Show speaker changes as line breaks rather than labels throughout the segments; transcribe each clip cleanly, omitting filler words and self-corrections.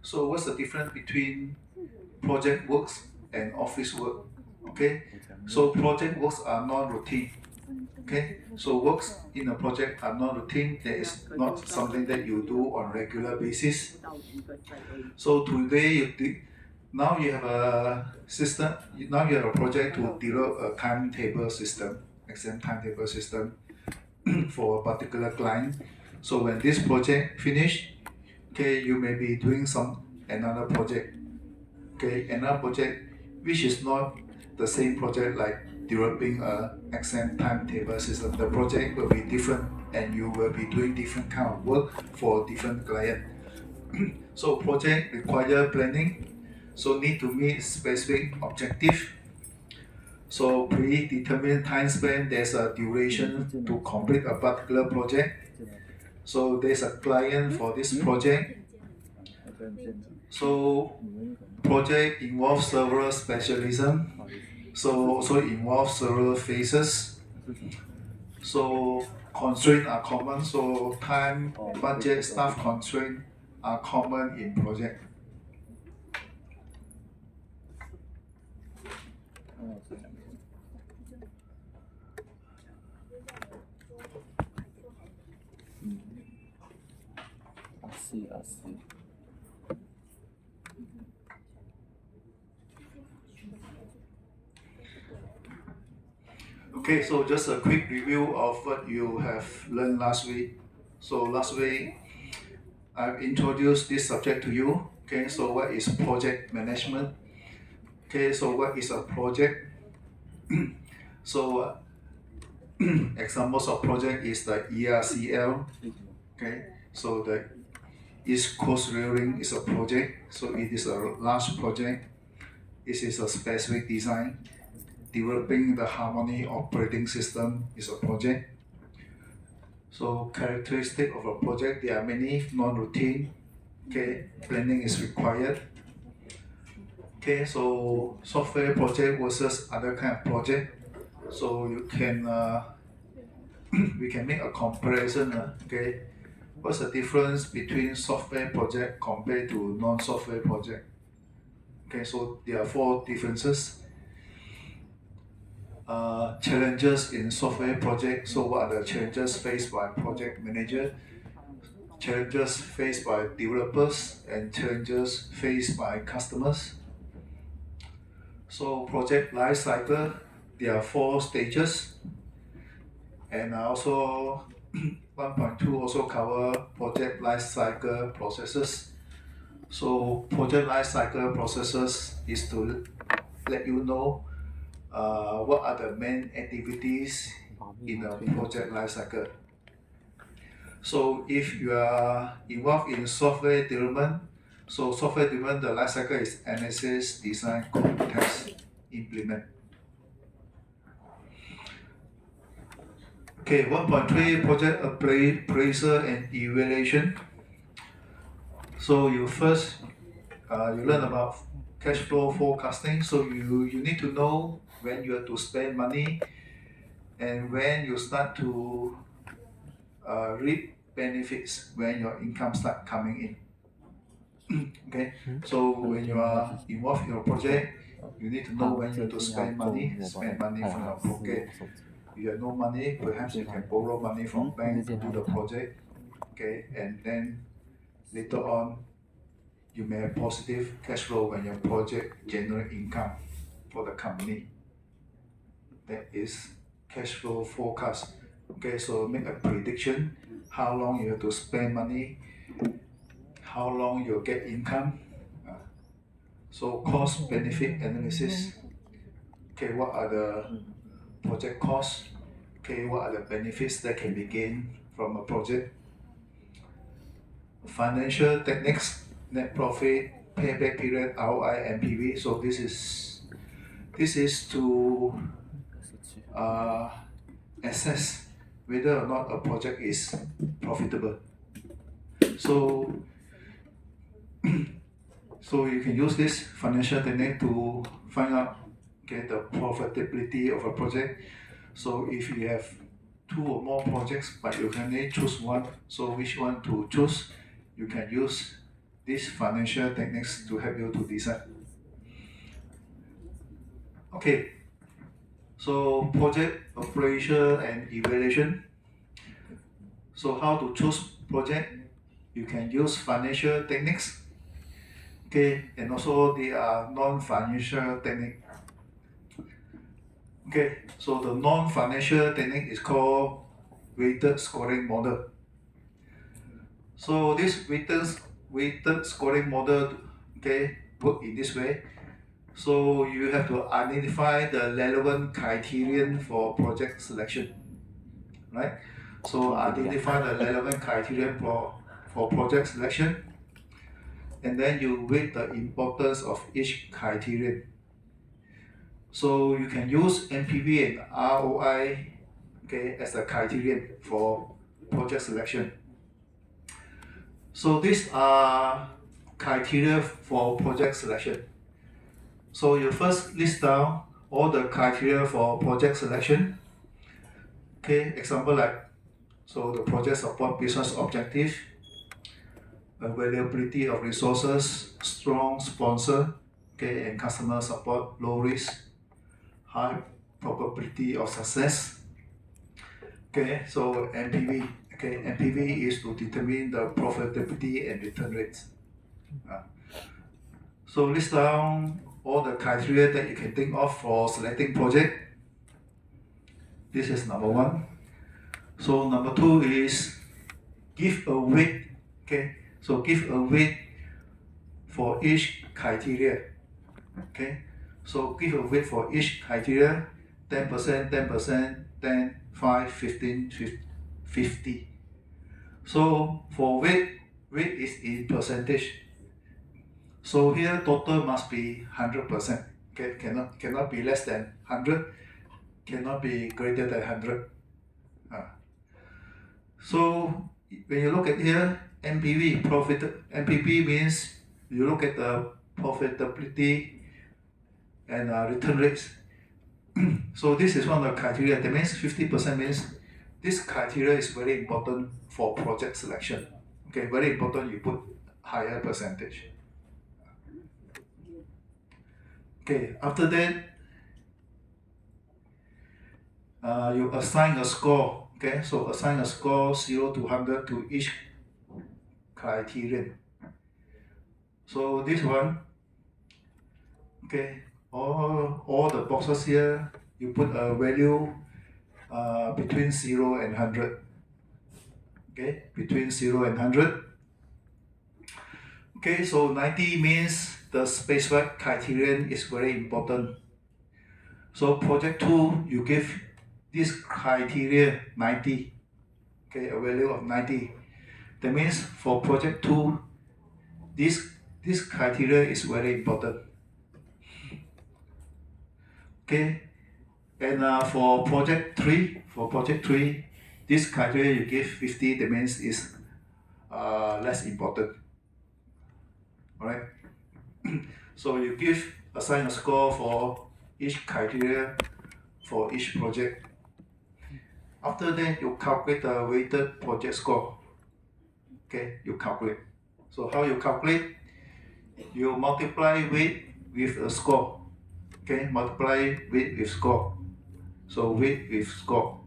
So what's the difference between project works and office work? Okay, so project works are non-routine. Okay, so works in a project are non-routine. That is not something that you do on regular basis. So today now you have a system. Now you have a project to develop a timetable system, exam timetable system for a particular client. So when this project finish, okay, you may be doing another project. Okay, another project which is not the same project like developing a exam timetable system. The project will be different and you will be doing different kind of work for different client. So project require planning, so need to meet specific objective. So predetermined time span, there's a duration to complete a particular project. So there's a client for this project. So project involves several specialism. So also involves several phases. So constraints are common. So time, budget, staff constraint are common in project.
I see.
Okay, so just a quick review of what you have learned last week. So last week, I've introduced this subject to you. Okay, so what is project management? Okay, so what is a project? So examples of project is the ERCL. Okay, so the East Coast Railing is a project. So it is a large project. It is a specific design. Developing the Harmony operating system is a project. So characteristic of a project, there are many non-routine. Okay, planning is required. Okay, so software project versus other kind of project. So you can we can make a comparison. Okay, what's the difference between software project compared to non-software project? Okay, so there are 4 differences. Challenges in software project. So what are the challenges faced by project manager? Challenges faced by developers and challenges faced by customers. So project life cycle, there are 4 stages, and also 1.2 also cover project life cycle processes. So project life cycle processes is to let you know what are the main activities in a project life cycle. So if you are involved in software development, so software development, the life cycle is analysis, design, code, test, implement. Okay, 1.3 project appraisal and evaluation. So you first you learn about cash flow forecasting. So you need to know when you have to spend money and when you start to reap benefits when your income start coming in. Okay, so when you are involved in a project, you need to know when you have to spend money from your pocket. If you have no money, perhaps you can borrow money from bank to do the project. Okay, and then later on, you may have positive cash flow when your project generate income for the company. That is cash flow forecast. Okay, so make a prediction how long you have to spend money, how long you'll get income. So cost benefit analysis. Okay, what are the project costs? Okay, what are the benefits that can be gained from a project? Financial techniques, net profit, payback period, ROI, and PV. So this is to assess whether or not a project is profitable. So so you can use this financial technique to find out the profitability of a project. So if you have 2 or more projects, but you can only choose one, so which one to choose? You can use these financial techniques to help you to decide. Okay, so project operation and evaluation. So how to choose project? You can use financial techniques. Okay, and also there are non-financial technique. Okay, so the non-financial technique is called weighted scoring model. So this weighted scoring model, okay, work in this way. So you have to identify the relevant criterion for project selection, right? So identify the relevant criterion for project selection, and then you weight the importance of each criterion. So you can use NPV and ROI, okay, as the criterion for project selection. So these are criteria for project selection. So you first list down all the criteria for project selection. Okay, example like, so the project support business objective, availability of resources, strong sponsor, okay, and customer support, low risk, high probability of success. Okay, so NPV. Okay, NPV is to determine the profitability and return rates. So list down all the criteria that you can think of for selecting project. This is number one. So number two is give a weight. Okay, so give a weight for each criteria. Okay, so give a weight for each criteria, 10%, 10%, 10, 5, 15, 50. So for weight is in percentage. So here total must be 100%. Okay, cannot be less than 100, cannot be greater than 100. So when you look at here, NPV, NPV means you look at the profitability and return rates. So this is one of the criteria. That means 50% means this criteria is very important for project selection. Okay, very important you put higher percentage. Okay, after that, you assign a score. Okay, so assign a score 0 to 100 to each criterion. So this one, okay, all the boxes here, you put a value between 0 and 100. Okay, between 0 and 100. Okay, so 90 means the specified criterion is very important. So project 2, you give this criteria 90, okay, a value of 90. That means for project 2, this criteria is very important. Okay, and for project 3, this criteria you give 50, that means is less important. Alright, so you assign a score for each criteria for each project. After that, you calculate the weighted project score. Okay, you calculate. So how you calculate? You multiply weight with a score. Okay, multiply weight with score. So weight with score.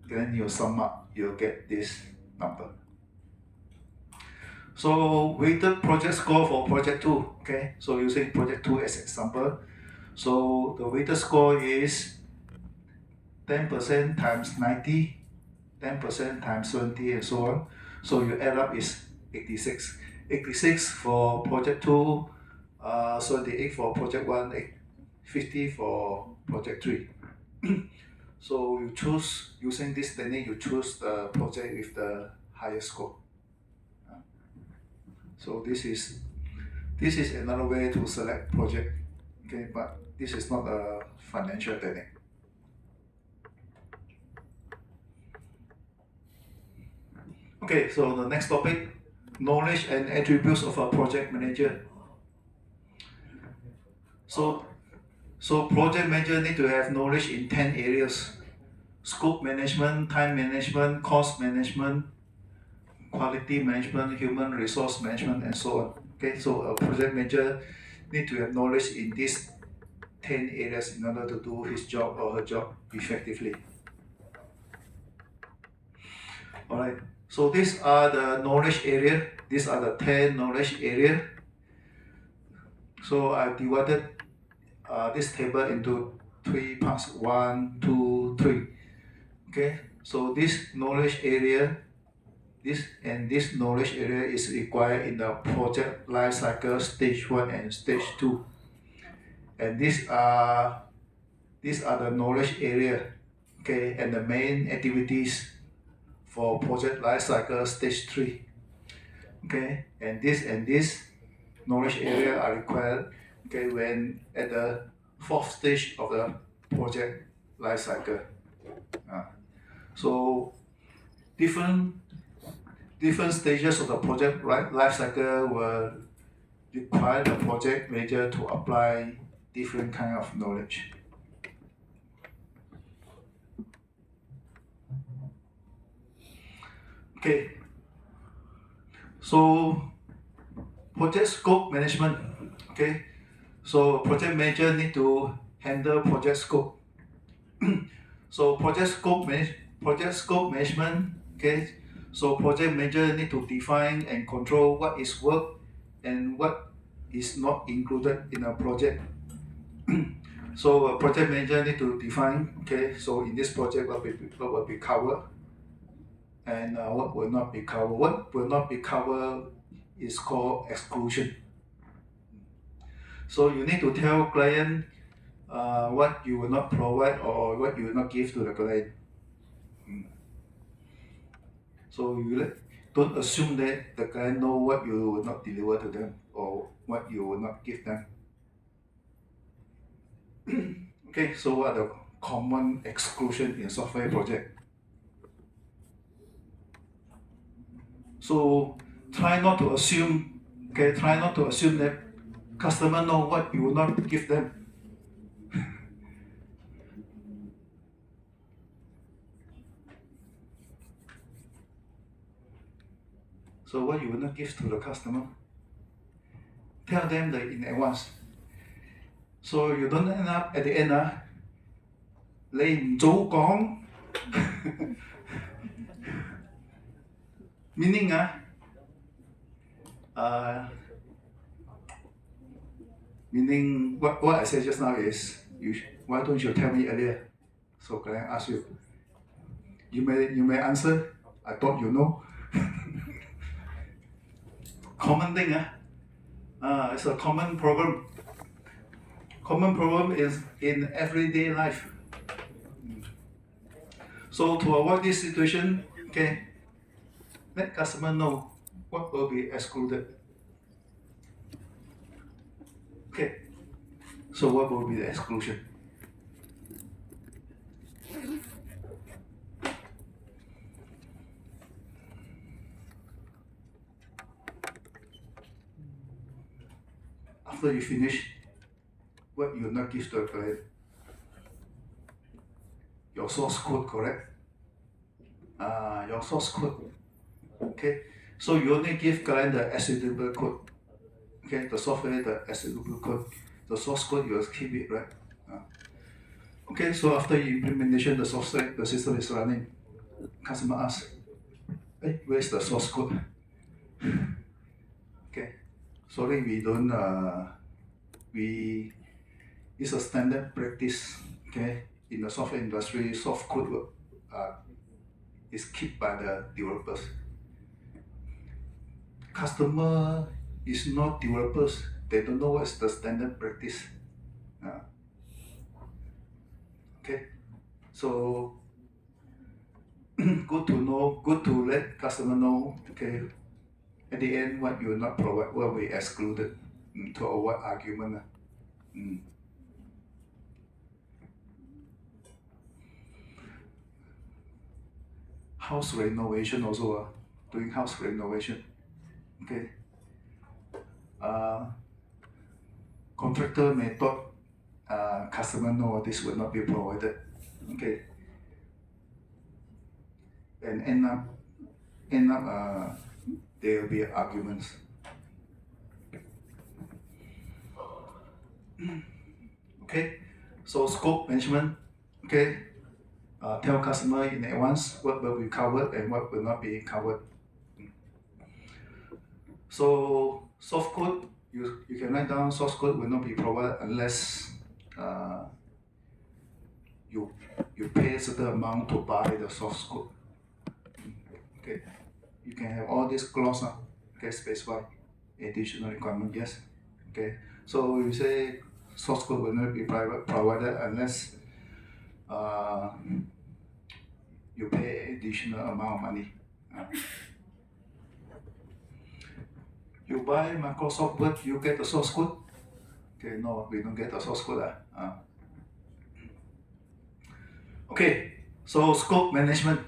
Then you sum up, you'll get this number. So weighted project score for project 2. Okay, so using project 2 as example. So the weighted score is 10% times 90, 10% times 70, and so on. So you add up is 86. 86 for project 2, 78 for project 1, 50 for project 3. So you choose, using this technique, you choose the project with the highest score. So this is another way to select project. Okay, but this is not a financial technique. Okay, so the next topic, knowledge and attributes of a project manager. So project manager need to have knowledge in 10 areas: scope management, time management, cost management, quality management, human resource management, and so on. Okay, so a project manager need to have knowledge in these 10 areas in order to do his job or her job effectively. Alright, so these are the knowledge area. These are the 10 knowledge area. So I divided this table into 3 parts, 1, 2, 3. Okay, so this knowledge area, this knowledge area is required in the project life cycle stage 1 and stage 2. And these are the knowledge area, okay, and the main activities for project life cycle stage 3. Okay, and this knowledge area are required, okay, when at the 4th stage of the project life cycle. So different stages of the project life cycle will require the project manager to apply different kind of knowledge. Okay, so project scope management. Okay, so project manager need to handle project scope. So project scope management. Okay, so project manager need to define and control what is work and what is not included in a project. So a project manager need to define, okay, so in this project what will be covered and what will not be covered. What will not be covered is called exclusion. So you need to tell client what you will not provide or what you will not give to the client. So you don't assume that the client know what you will not deliver to them or what you will not give them. Okay, so what are the common exclusion in software project? So try not to assume that customer know what you will not give them. So what you will not give to the customer, tell them that in advance. So you don't end up at the end, 你唔早講meaning meaning what I said just now is why don't you tell me earlier? So can I ask you? You may answer, I thought you know. Common thing, it's a common problem. Common problem is in everyday life. So to avoid this situation, okay, let customer know what will be excluded. Okay, so what will be the exclusion? After you finish, what you will not give to the client? Your source code, correct? Your source code. Okay, so you only give client the executable code. Okay, the software, the executable code. The source code, you will keep it, right? Okay, so after implementation, the software, the system is running. Customer asks, hey, where's the source code? Okay, sorry, we don't, it's a standard practice, okay? In the software industry, source code is kept by the developers. Customer is not developers, they don't know what's the standard practice. Okay, so good to let customer know, okay, at the end what you will not provide will be excluded to avoid argument. House renovation also, doing house renovation. Okay. Contractor may thought customer know this will not be provided. Okay. And end up end up there will be arguments. Okay, so scope management. Okay, tell customer in advance what will be covered and what will not be covered. So source code, you can write down source code will not be provided unless you pay a certain amount to buy the source code. Okay, you can have all this clause, okay, specify additional requirement, yes. Okay, so you say source code will not be provided unless you pay additional amount of money. You buy Microsoft Word, you get the source code. Okay, no, we don't get the source code. Okay, so scope management.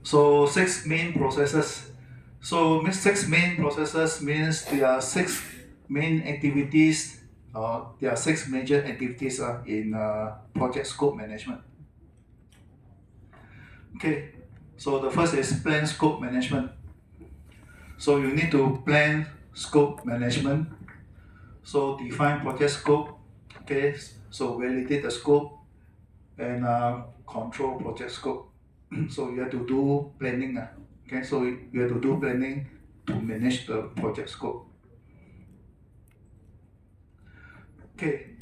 So 6 main processes. So 6 main processes means there are 6 main activities. There are 6 major activities in project scope management. Okay, so the first is plan scope management. So you need to plan scope management. So define project scope. Okay, so validate the scope and control project scope. So you have to do planning. Okay, so you have to do planning to manage the project scope. Okay,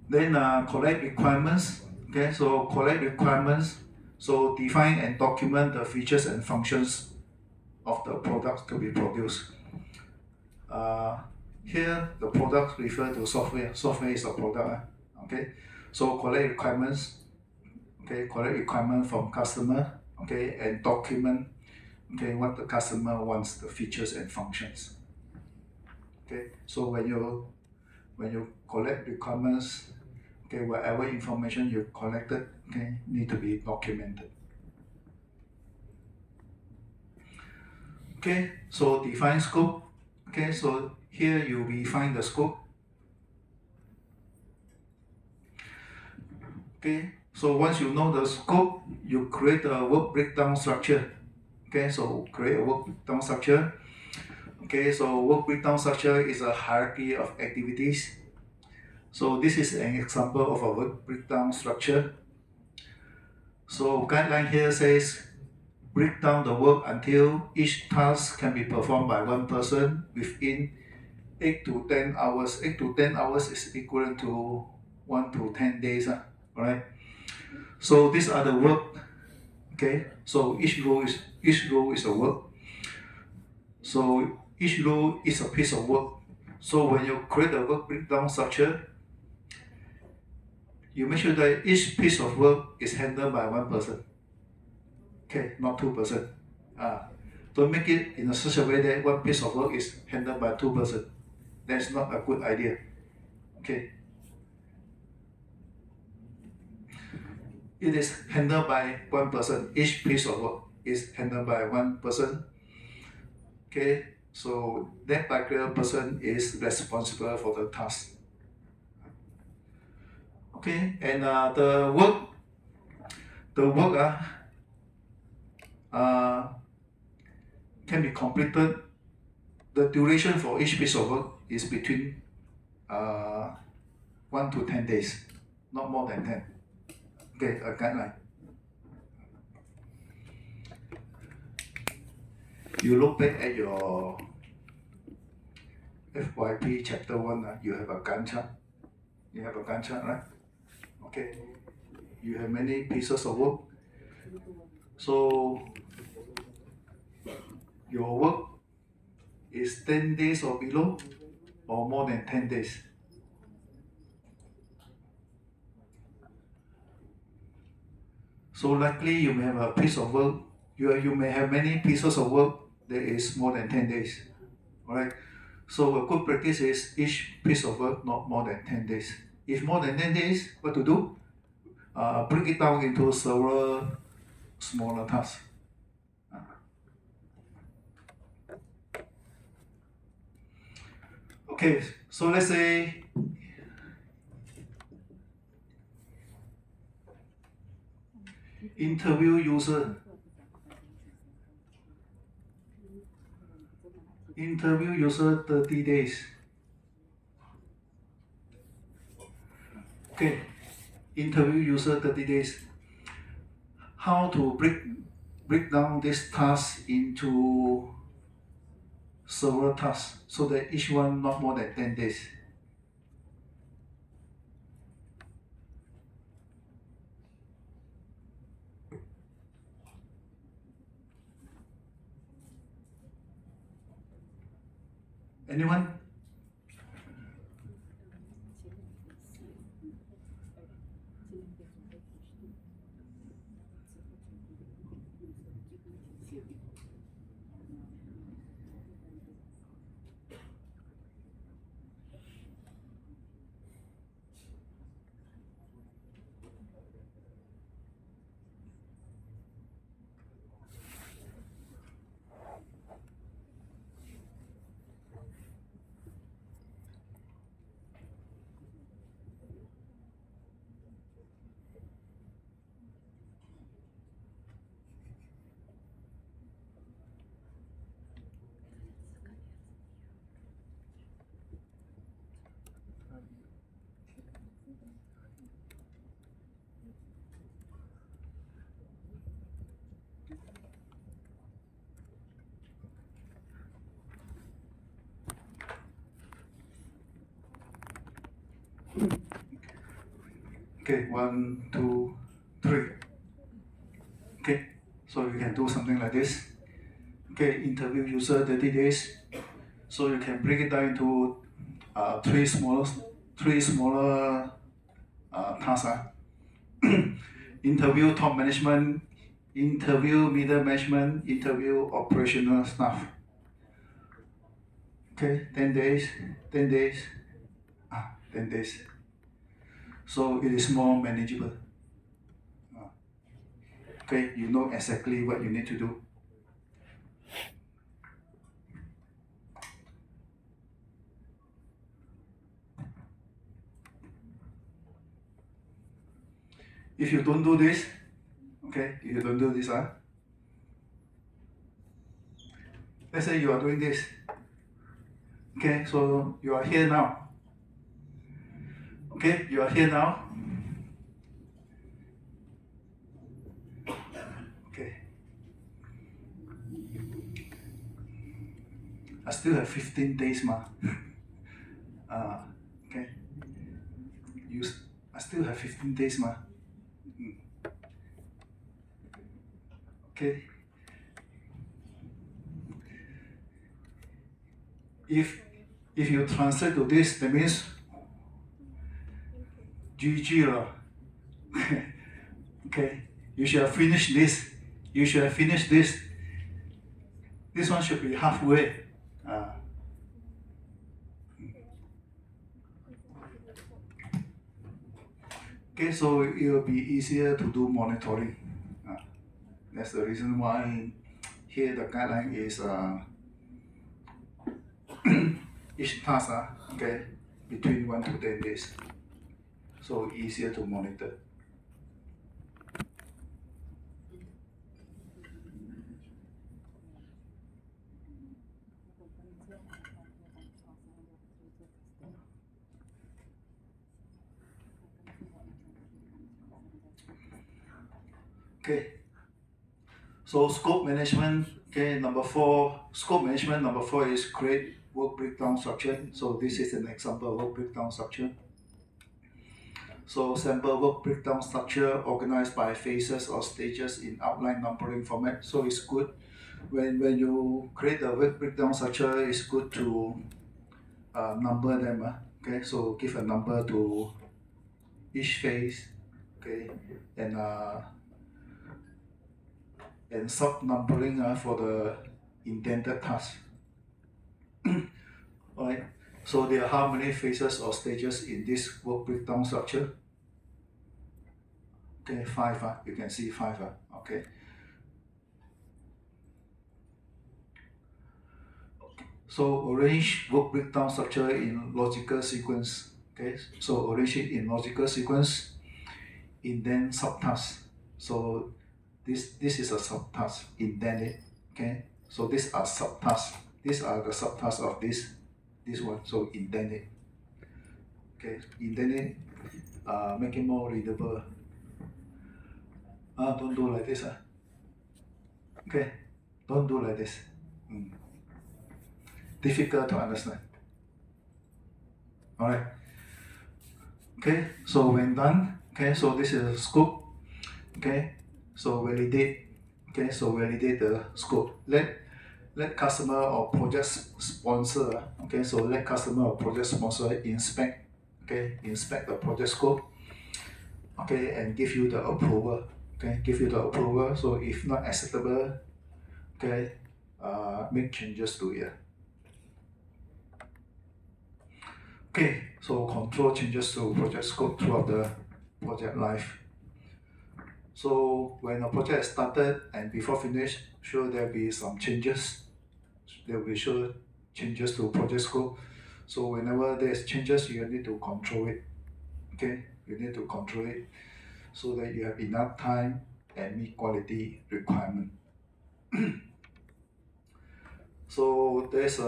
then collect requirements. Okay, so collect requirements. So define and document the features and functions of the products to be produced. Here, the products refer to software. Software is a product. Okay, so collect requirements. Okay, collect requirement from customer. Okay, and document. Okay, what the customer wants, the features and functions. Okay, so when you collect requirements, okay, whatever information you collected, okay, need to be documented. Okay, so define scope. Okay, so here you define the scope. Okay, so once you know the scope, you create a work breakdown structure. Okay, so create a work breakdown structure. Okay, so work breakdown structure is a hierarchy of activities. So this is an example of a work breakdown structure. So guideline here says break down the work until each task can be performed by one person within 8 to 10 hours. 8 to 10 hours is equivalent to 1 to 10 days. Alright. So these are the work. Okay. So each row is a work. So each row is a piece of work. So when you create a work breakdown structure, you make sure that each piece of work is handled by one person. Okay, not 2 person. Don't make it in such a way that one piece of work is handled by 2 person. That's not a good idea. Okay. It is handled by one person. Each piece of work is handled by one person. Okay, so that particular person is responsible for the task. Okay, and the work can be completed. The duration for each piece of work is between 1 to 10 days, not more than 10. Okay, a guideline. You look back at your FYP chapter 1, you have a Gantt chart. You have a Gantt chart, right? Okay. You have many pieces of work. So your work is 10 days or below or more than 10 days. So likely you may have a piece of work, you may have many pieces of work that is more than 10 days. Alright? So a good practice is each piece of work not more than 10 days. If more than 10 days, what to do? Break it down into several smaller tasks. Okay, so let's say interview user. Interview user 30 days. Okay, interview user 30 days. How to break down this task into several tasks so that each one not more than 10 days. Anyone? Okay, 1, 2, 3. Okay, so you can do something like this. Okay, interview user 30 days. So you can break it down into three smaller tasks. Interview top management, interview middle management, interview operational staff. Okay, 10 days, 10 days, 10 days. So it is more manageable. Okay, you know exactly what you need to do. If you don't do this, okay, if you don't do this, let's say you are doing this. Okay, so you are here now. Okay, you are here now. Okay. I still have 15 days, okay. I still have 15 days, Okay. If you translate to this, that means GG lah. Okay. You should have finished this. You should have finished this. This one should be halfway. Okay, so it will be easier to do monitoring. That's the reason why here the guideline is each task, okay, between 1 to 10 days. So easier to monitor. Okay. So scope management, okay, number 4. Scope management number 4 is create work breakdown structure. So this is an example of work breakdown structure. So sample work breakdown structure organized by phases or stages in outline numbering format. So it's good when you create a work breakdown structure, it's good to number them. Okay, so give a number to each phase. Okay, and sub-numbering for the intended task. Alright, so there are how many phases or stages in this work breakdown structure? Okay, 5. You can see 5. Okay. So arrange work breakdown structure in logical sequence. Okay, so arrange it in logical sequence, indent subtask. So this is a subtask, indent it. Okay, so these are subtasks. these are the subtasks of this one. So indent it. Okay, indent it, make it more readable. Don't do like this. Okay, don't do like this. Difficult to understand. Alright. Okay, so when done, okay, so this is a scope. Okay, so validate. Okay, so validate the scope. Let customer or project sponsor. Okay, so let customer or project sponsor inspect. Okay, inspect the project scope. Okay, and give you the approval. Okay, give you the approval. So if not acceptable, okay, make changes to it. Okay, so control changes to project scope throughout the project life. So when a project is started and before finish, sure there'll be some changes. There will be sure changes to project scope. So whenever there's changes, you need to control it. Okay, you need to control it so that you have enough time and meet quality requirement. So there's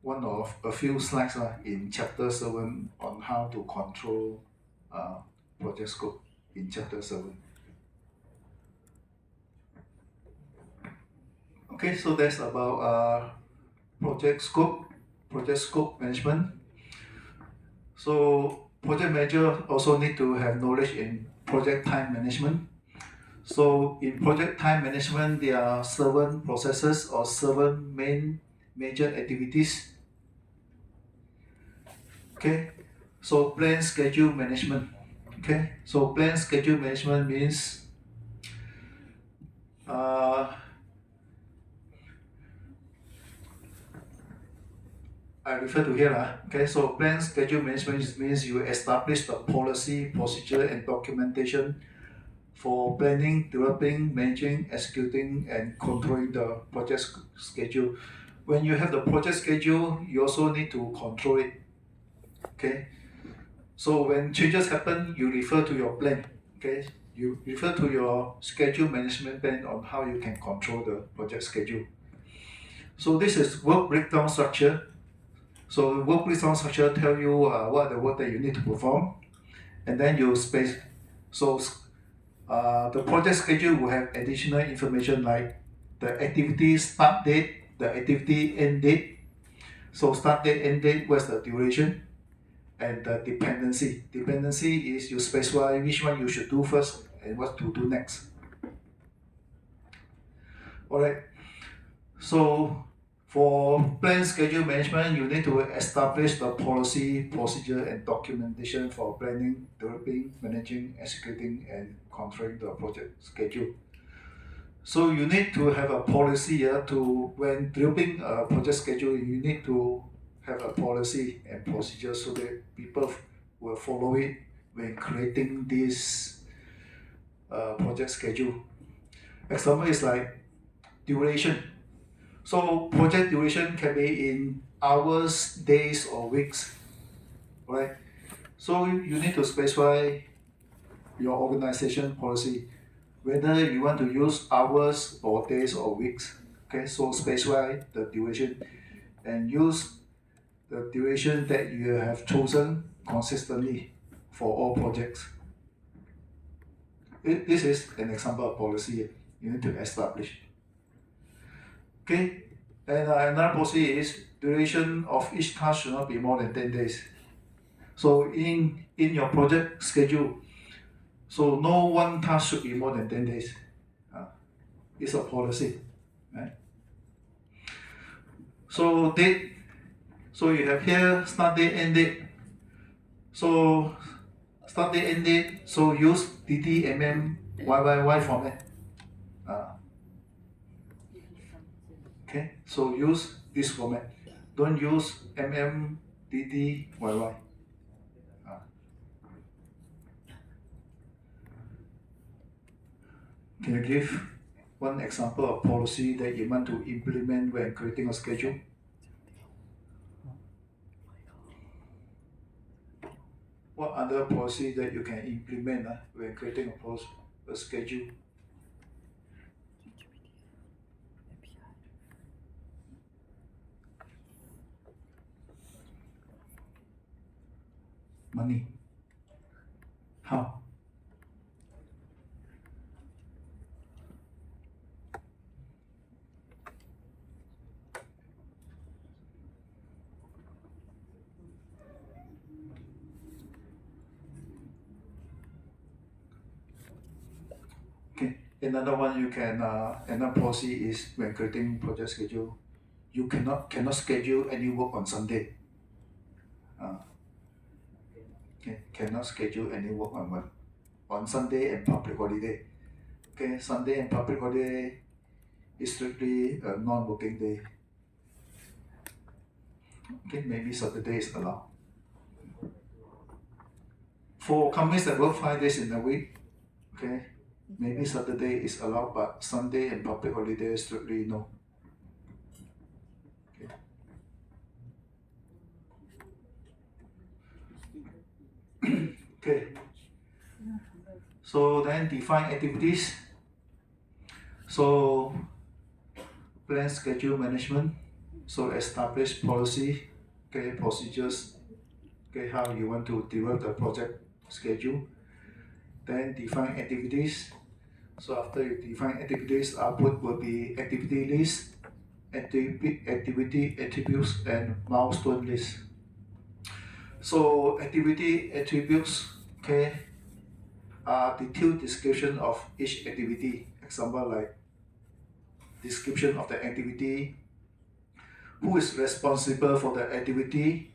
one of a few slides in chapter 7 on how to control project scope in chapter 7. Okay, so that's about project scope management. So project manager also need to have knowledge in project time management. So in project time management, there are 7 processes or 7 major activities. Okay, so plan schedule management. Okay, so plan schedule management means I refer to here. Okay, so plan schedule management means you establish the policy, procedure, and documentation for planning, developing, managing, executing, and controlling the project schedule. When you have the project schedule, you also need to control it. Okay, so when changes happen, you refer to your plan. Okay, you refer to your schedule management plan on how you can control the project schedule. So this is work breakdown structure. So work breakdown structure tell you what are the work that you need to perform, and then you space. So the project schedule will have additional information like the activity start date, the activity end date. So start date, end date, what's the duration, and the dependency. Dependency is you specify which one you should do first and what to do next. Alright, so for plan schedule management, you need to establish the policy, procedure, and documentation for planning, developing, managing, executing, and controlling the project schedule. So you need to have a policy to when developing a project schedule, you need to have a policy and procedure so that people will follow it when creating this project schedule. Example is like duration. So project duration can be in hours, days, or weeks, right? So you need to specify your organization policy, whether you want to use hours or days or weeks. Okay, so specify the duration and use the duration that you have chosen consistently for all projects. This is an example of policy you need to establish. Okay, and another policy is duration of each task should not be more than 10 days. So in your project schedule, so no one task should be more than 10 days. It's a policy, right? So date, so you have here start date, end date. So start date, end date, so use DT, YYY format. Okay, so use this format. Don't use DT, YY. Can you give one example of policy that you want to implement when creating a schedule? What other policy that you can implement when creating a schedule? money. How? Okay. Another one you can another policy is when creating project schedule, you cannot schedule any work on Sunday. Okay, cannot schedule any work on Sunday and public holiday. Okay, Sunday and public holiday is strictly a non-working day. Okay, maybe Saturday is allowed. For companies that work 5 days in a week, okay, maybe Saturday is allowed, but Sunday and public holiday strictly no. Okay. So then define activities. So plan schedule management. So establish policy, okay, procedures, okay, how you want to develop the project schedule. Then define activities. So after you define activities, output will be activity list, activity attributes, and milestone list. So activity attributes, okay, are detailed description of each activity. Example like description of the activity, who is responsible for the activity,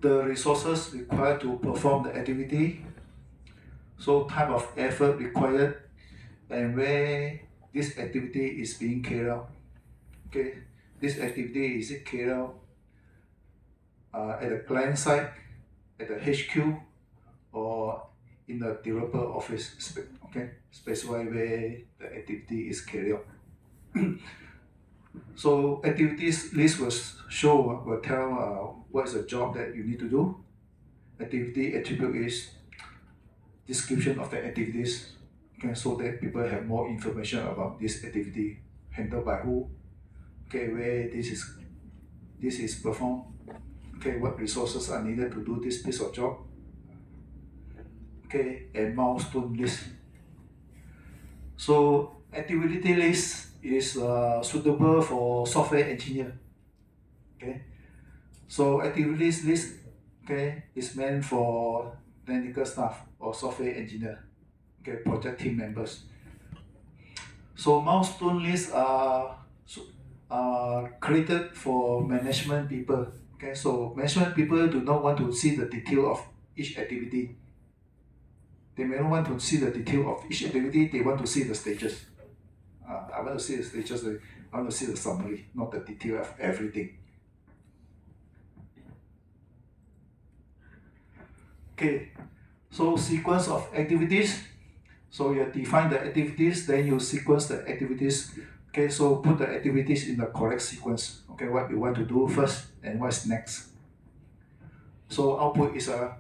the resources required to perform the activity, so type of effort required, and where this activity is being carried out. Okay, this activity is it carried out at the client site, at the HQ, or in the developer office. Okay, specify where the activity is carried out. So activities list will tell what is the job that you need to do. Activity attribute is description of the activities, okay, so that people have more information about this activity handled by who, okay, where this is performed, okay, what resources are needed to do this piece of job, okay, and milestone list. So activity list is suitable for software engineer. Okay, so activities list, okay, is meant for technical staff or software engineer, okay, project team members. So milestone lists are created for management people. Okay, so management people do not want to see the detail of each activity. They may not want to see the detail of each activity. They want to see the stages. I want to see the stages. I want to see the summary, not the detail of everything. Okay, so sequence of activities. So you define the activities, then you sequence the activities. Okay, so put the activities in the correct sequence. Okay, what you want to do first and what's next. So output is a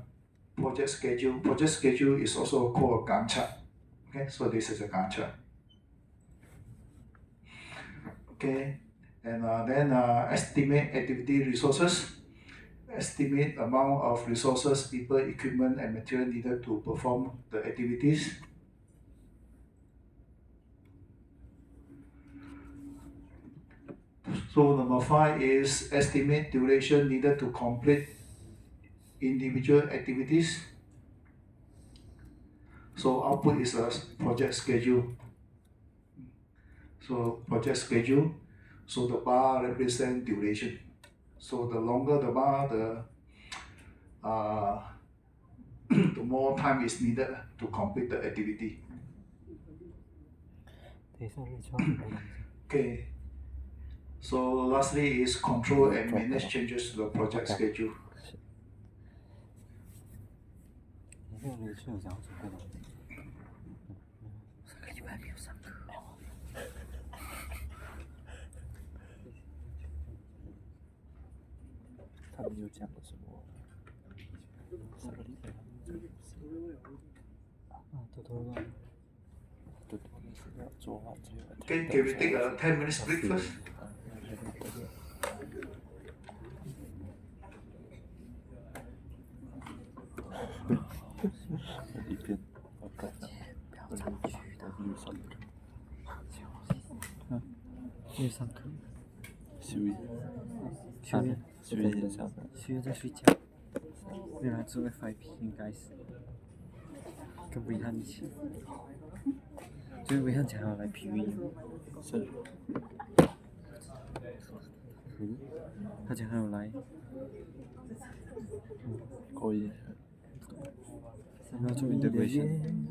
project schedule. Project schedule is also called a Gantt chart. Okay, so this is a Gantt chart. Okay, and then estimate activity resources. Estimate amount of resources, people, equipment, and material needed to perform the activities. So number 5 is estimate duration needed to complete individual activities. So output is a project schedule. So project schedule. So the bar represents duration. So the longer the bar, the more time is needed to complete the activity. Okay. So lastly is control and manage changes to the project schedule. Okay, can we take a 10 minutes break first?
6月上课。
10月。10月先下班。
10月在睡觉。没有来做 FIP 应该是。跟维汉一起。就是维汉讲要来 PV。
是。
他讲他有来。
可以。
我们要做 integration。